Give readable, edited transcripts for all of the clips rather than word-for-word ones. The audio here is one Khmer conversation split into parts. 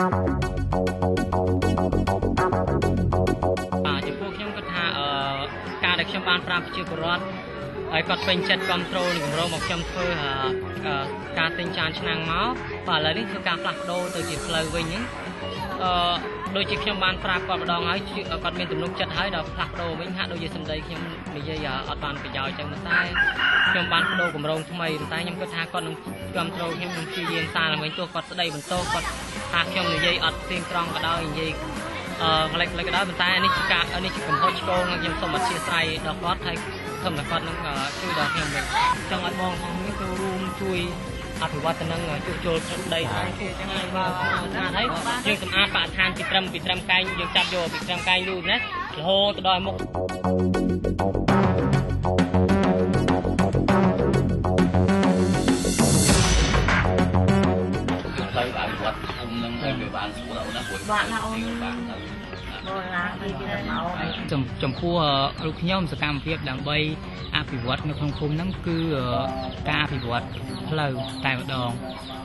ចំពោះខ្ញុំគាត់ថាការដែលខ្ញុំបានប្រាប់ប្រជាពលរដ្ឋហើយគាត់ពេញចិត្តគ្រប់គ្រងនឹងគម្រោងមកខ្ញុំធ្វើការទិញចានឆ្នាំងមកបាទឥឡូវនេះធ្វើការផ្លាស់ប្ដូរទៅជាផ្លូវវិញហ្នឹងដូចជាខ្ញុំបានប្រាប់គាត់ម្ដងហើយគាត់មានទំនុកចិត្តហើយដល់ផ្លាស់ប្ដូរវិញហាក់ដូចជាសម្ដីខ្ញុំនិយាយអត់បានប្រយោជន៍ចឹងតែខ្ញុំបានប្ដូរគម្រោងថ្មីតែខ្ញុំគិតថាគាត់នឹងគ្រប់គ្រងខ្ញុំនឹងព្យាយាមសារឡើងវិញទោះគាត់ស្ដីបន្ទោសគាត់ថាខ្ញុំនិយាយអត់ទៀងត្រង់ក៏ដោយនិយាយផ្លេចក៏ដោយប៉ុន្តែនេះជាកំហុសឆ្គងខ្ញុំសូមអធិស្ឋានដល់គាត់ហើយសូមតែគាត់នឹងជួយដល់ខ្ញុំវិញចង់ឲ្យបងផងនេះចូលរួមជួយអភិវឌ្ឍទៅនឹងជួសជុលដីឲ្យជួយឆ្ងាយមកស្អាតហើយយើងសម្អាតបរិស្ថានពីត្រឹមកាយយើងចាប់យកពីត្រឹមកាយលូណារហូតទៅដល់មុខទៅអភិវឌ្ឍភូមិនឹងឲ្យវាបានស្រួលណាព្រោះបាទណាអូនចំពោះរូបខ្ញុំសកម្មភាពដើម្បីអភិវឌ្ឍនៅក្នុងភូមិហ្នឹងគឺការអភិវឌ្ឍផ្លូវតែម្ដង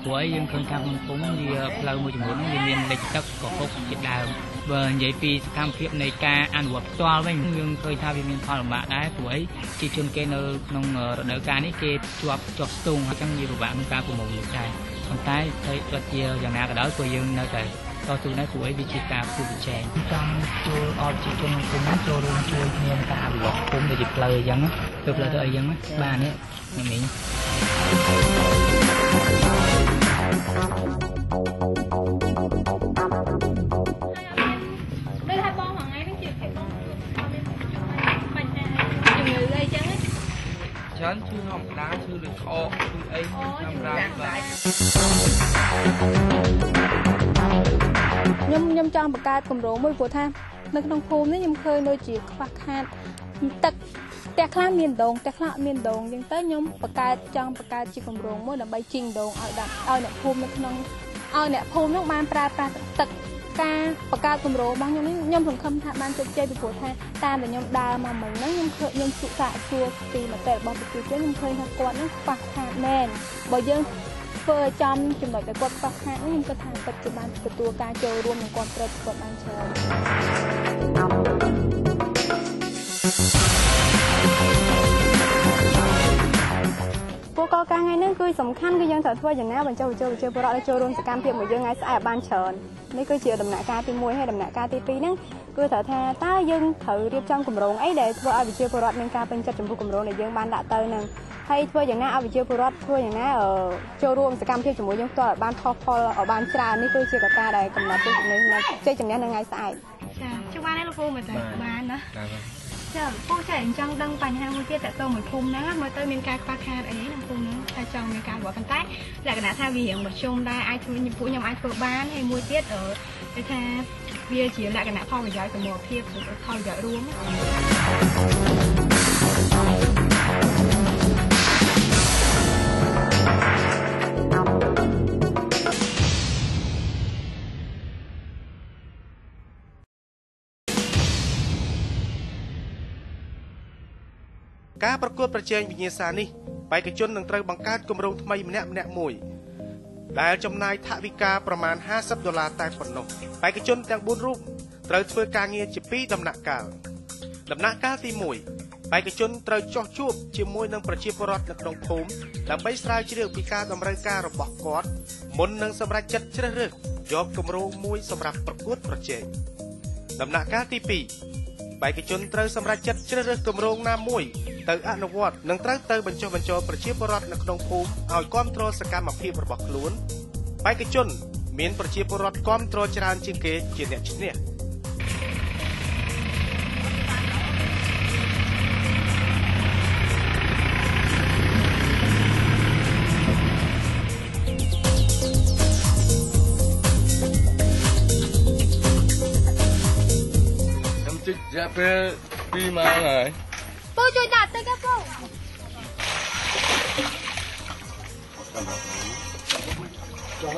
ព្រោះយើងឃើញថាក្នុងភូមិវាផ្លូវមួយចំនួនហ្នឹងវាមានលិចទឹកកកុកជាដើមបើនិយាយពីសកម្មភាពនៃការអនុវត្តផ្ទាល់វិញយើងឃើញថាវាមានផលលំបាកដែរព្រោះជាជនគេនៅក្នុងរដូវកាលនេះគេជាប់ស្ទង់អញ្ចឹងវាពិបាកក្នុងការប្រមូលដែរប៉ុន្តែទៅដូចជាយ៉ាងណាក៏ដោយព្រោះយើងនៅតែតស៊ូដែរព្រោះវាជាការពុះប្រជែងចង់ជួយឲ្យប្រជាជនក្នុងភូមិចូលរួមជួយគ្នាក្នុងការអភិវឌ្ឍភូមិដូចជាផ្លូវអីចឹងទៅផ្លូវទៅអីចឹងបាទនេះមីងដូចថាបងថ្ងៃនេះជាបងបញ្ហាជំងឺអីចឹងច្រើនឈឺធម្មតាឈឺលើក្អកឈឺអីធម្មតាខ្ញុំចង់បង្កើតគម្រោងមួយព្រោះថានៅក្នុងភូមិនេះខ្ញុំឃើញដូចជាខ្វះខាតទឹកផ្ទះខ្លះមានដងផ្ទះខ្លះអត់មានដងអញ្ចឹងទៅខ្ញុំចង់បង្កើតជាគម្រោងមួយដើម្បីជីងដងឲ្យអ្នកភូមិនៅក្នុងឲ្យអ្នកភូមិនោះបានប្រើប្រាស់ទឹកការបង្កើតគម្រោងរបស់ខ្ញុំសង្ឃឹមថាបានជោគជ័យពីព្រោះថាតាមដែលខ្ញុំដើរមកមិញហ្នឹងខ្ញុំសាកសួរពីមតិរបស់ប្រជាជនខ្ញុំឃើញថាគាត់នឹងខ្វះខាតមែនបើយើងធ្វើចំចំណុចដែលគាត់ខ្វះខាតនេះខ្ញុំគិតថាពិតជាបានទទួលការចូលរួមនិងគ្រប់គ្រងគាត់បានច្រើនគោលការណ៍ថ្ងៃនេះគឺសំខាន់គឺយើងត្រូវធ្វើយ៉ាងណាបញ្ចុះបញ្ចូលពលរដ្ឋឲ្យចូលរួមសកម្មភាពមួយយើងថ្ងៃស្អែកបានច្រើននេះគឺជាដំណាក់កាលទី1ហើយដំណាក់កាលទី2ហ្នឹងគឺត្រូវថាតើយើងត្រូវរៀបចំគម្រោងអីដែលធ្វើឲ្យប្រជាពលរដ្ឋមានការពេញចិត្តចំពោះគម្រោងដែលយើងបានដាក់ទៅហ្នឹងហើយធ្វើយ៉ាងណាឲ្យប្រជាពលរដ្ឋធ្វើយ៉ាងណាចូលរួមសកម្មភាពជាមួយយើងផ្ទាល់ឲ្យបានខុសផលឲ្យបានច្រើននេះគឺជាកត្តាដែលកំណត់ជ័យជំនះនៅថ្ងៃស្អែកចាជួបបានទេលោកគ្រូមើលទៅបានណាចាពូចែកអញ្ចឹងដឹងបញ្ហាមួយទៀតតើតើមួយភូមិហ្នឹងមើលទៅមានការខ្វះខាតអីក្នុងភូមិហ្នឹងតែចង់មានការបើប៉ុន្តែលក្ខណៈថាវារៀងមធ្យមដែរអាចធ្វើពួកខ្ញុំអាចធ្វើបានហើយមួយទៀតគឺថាវាជាលក្ខណៈផលប្រយោជន៍សមូហភាពផលប្រយោជន៍រួមការប្រកួតប្រជែងវិញ្ញាសានេះបេក្ខជននឹងត្រូវបង្កើតគម្រោងថ្មីម្នាក់មួយដែលចំណាយថវិកាប្រមាណ$50តែប៉ុណ្ណោះបេក្ខជនទាំង4រូបត្រូវធ្វើការងារជា2ដំណាក់កាលដំណាក់កាលទី1បេក្ខជនត្រូវចោះជួបជាមួយនឹងប្រជាពលរដ្ឋនៅក្នុងភូមិដើម្បីស្រាវជ្រាវពីការតម្រូវការរបស់គាត់មុននឹងសម្រេចចិត្តជ្រើសរើសយកគម្រោងមួយសម្រាប់ប្រកួតប្រជែងដំណាក់កាលទី2បេក្ខជនត្រូវសម្រេចចិត្តជ្រើសរើសគម្រោងណាមួយទៅអនុវត្តនិងត្រូវទៅបញ្ចុះបញ្ចូលប្រជាពលរដ្ឋនៅក្នុងភូមិឲ្យគ្រប់គ្រងសកម្មភាពរបស់ខ្លួនបេក្ខជនមានប្រជាពលរដ្ឋគ្រប់គ្រងច្រើនជាងគេជាអ្នកឈ្នះរយៈពេល2ម៉ោងហើយពូជួយដាក់ទឹកពូខ្ញុំ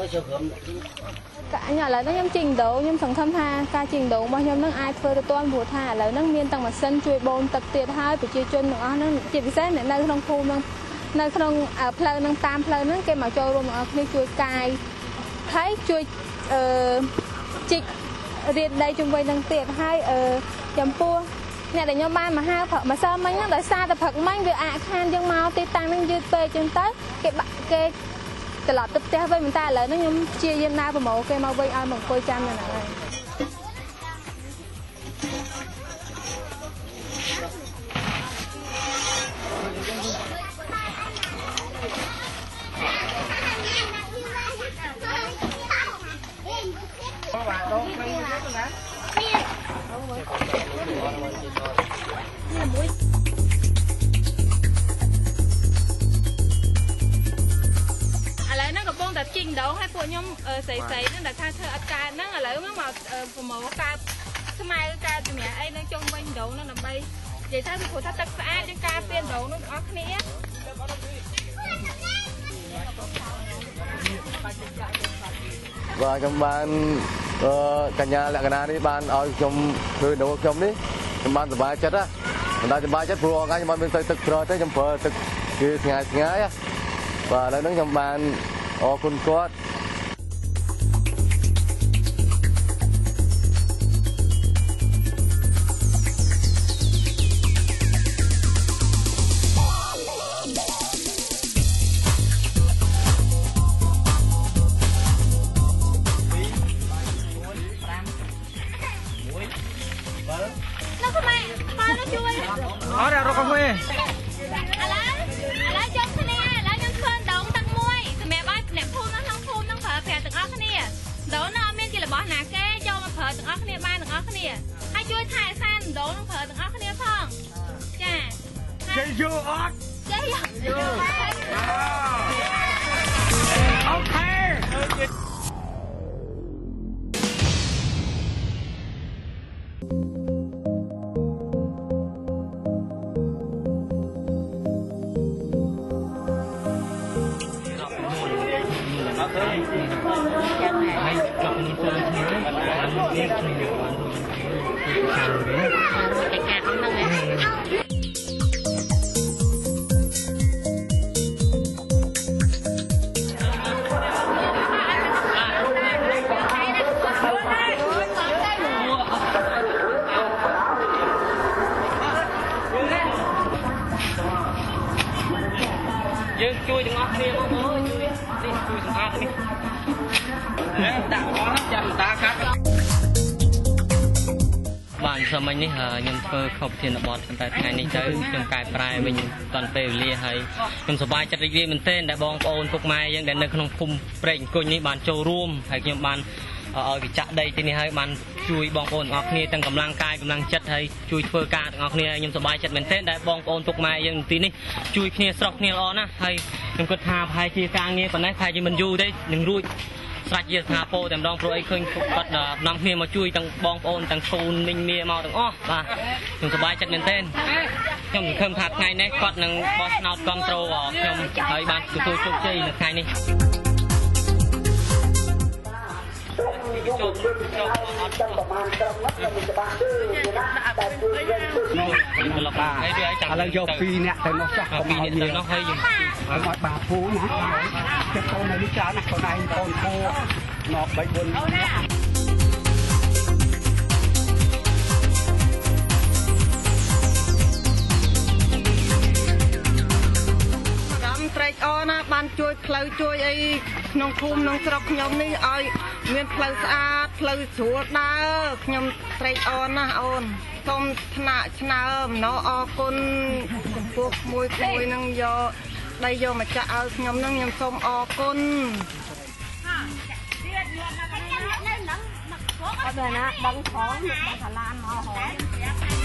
ឥឡូវនេះខ្ញុំជីងដូងខ្ញុំសង្ឃឹមថាការជីងដូងរបស់ខ្ញុំនឹងអាចធ្វើទៅទាន់ព្រោះថាឥឡូវហ្នឹងមានទាំងម៉ាស៊ីនជួយបូមទឹកទៀតហើយប្រជាជនទាំងអស់ហ្នឹងជាពិសេសអ្នកនៅក្នុងភូមិហ្នឹងនៅក្នុងផ្លូវហ្នឹងតាមផ្លូវហ្នឹងគេមកចូលរួមទាំងអស់គ្នាជួយកាយហើយជួយ จิกเรียนได้จุ่มไว้ดังเตียดให้จำปัวเนี่ยแต่ยมบ้านมาห้าผักมาเสริมมันยังได้ซาแต่ผักมันคืออาคารยังเมาตีตังนั่งยืดเปย์จนเต้เก็บเก็บตลอดตุ๊บเจ้าไว้มันตายเลยนั่งยมเชียร์ยันนาผมบอกโอเคมาไว้เอาหมกกล้วยจำอย่างไรจริงเดี๋ยวให้พวกยมใส่นั่นแต่ถ้าเธออาการนั่งอะไรมันมาผมบอกว่าการทำไมการตัวเนี้ยไอ้นั่งจงวิ่งเดี๋ยวนั่นน่ะไปvậyถ้าพี่ผู้ถ้าตักสะอาดจะการเปลี่ยนเดี๋ยวนั่นออกนี้và trong ban cả nhà lại cái nào đi ban ở trong người đầu trong đi trong ban bài chất á mình đang trong bài chất pro cái trong ban bên tây thực pro tới trong phở thực kia ngày á và lại đứng trong ban ở con cốt ở đây rồi cà phêแล้วยกคะแนนแล้วยังเพิ่นดองตั้งมวยแม่บ้านเนี่ยพูดนั่งพูดนั่งเผยแผ่ตั้งออกคะแนนเดี๋ยวน้องเมียนกี่ละบอกหนาแกโยมาเผยตั้งออกคะแนนบ้านตั้งออกคะแนนให้ช่วยถ่ายสั้นเดี๋ยวน้องเผยตั้งออกคะแนนพ่องจ้าเจ๊ยูออดเจ๊ยูโอเคให้กลับมาเจอทีมันเรียกทีมันขาดเลยแต่แกต้องนั่งเลยយើងជួយទាំងអស់គ្នាបងអើយជួយនេះជួយសម្អាតនេះដាក់អស់ចាំតាកាត់បានសមមិញនេះខ្ញុំធ្វើខុសធានបទតែថ្ងៃនេះទៅខ្ញុំកែប្រែវិញតន្ពេលវេលាហើយខ្ញុំសប្បាយចិត្តរីករាយមែនទែនដែលបងប្អូនពុកម៉ែយើងដែលនៅក្នុងភូមិព្រែកអង្គុញនេះបានចូលរួមហើយខ្ញុំបានឲ្យវិចាក់ដីទីនេះហើយបានជួយបងប្អូនទាំងអស់គ្នាទាំងកម្លាំងកាយកម្លាំងចិត្តហើយជួយធ្វើការទាំងអស់គ្នាខ្ញុំសប្បាយចិត្តមែនទែនដែលបងប្អូនពុកម៉ែយើងទីនេះជួយគ្នាស្រស់គ្នាល្អណាស់ហើយខ្ញុំគិតថាប្រហែលជាការងារប៉ុណ្ណេះប្រហែលជាមិនយូរទេនឹងរួចស្រេចជាស្ថាពរតែម្ដងព្រោះអីឃើញគាត់នាំគ្នាមកជួយទាំងបងប្អូនទាំងកូនមីងមាមកទាំងអស់បាទខ្ញុំសប្បាយចិត្តមែនទែនខ្ញុំសង្ឃឹមថាថ្ងៃនេះគាត់នឹងបោះឆ្នោតគ្រប់គ្រងខ្ញុំហើយបានទទួលជោគជ័យនៅថ្ងៃនេះឥឡូវយក2នាក់ទៅនោះចោះកុំឲ្យទៅនោះហើយយើងមកបាពូណាចិត្តកូននៅនេះច្រើនណាស់កូនឯងកូនពូណប់3 4ត្រេកអរណាបានជួយផ្លូវជួយអីក្នុងភូមិក្នុងស្រុកខ្ញុំនេះឲ្យមានផ្លូវស្អាតផ្លូវស្រួលដើរខ្ញុំត្រេកអរណាស់អូនសូមថ្នាក់ឆ្នើមណោអរគុណចំពោះមួយនឹងយកដីយកមកចាក់ឲ្យខ្ញុំនឹងខ្ញុំសូមអរគុណអត់ដែរណាដឹងផងសាលាមកហ៎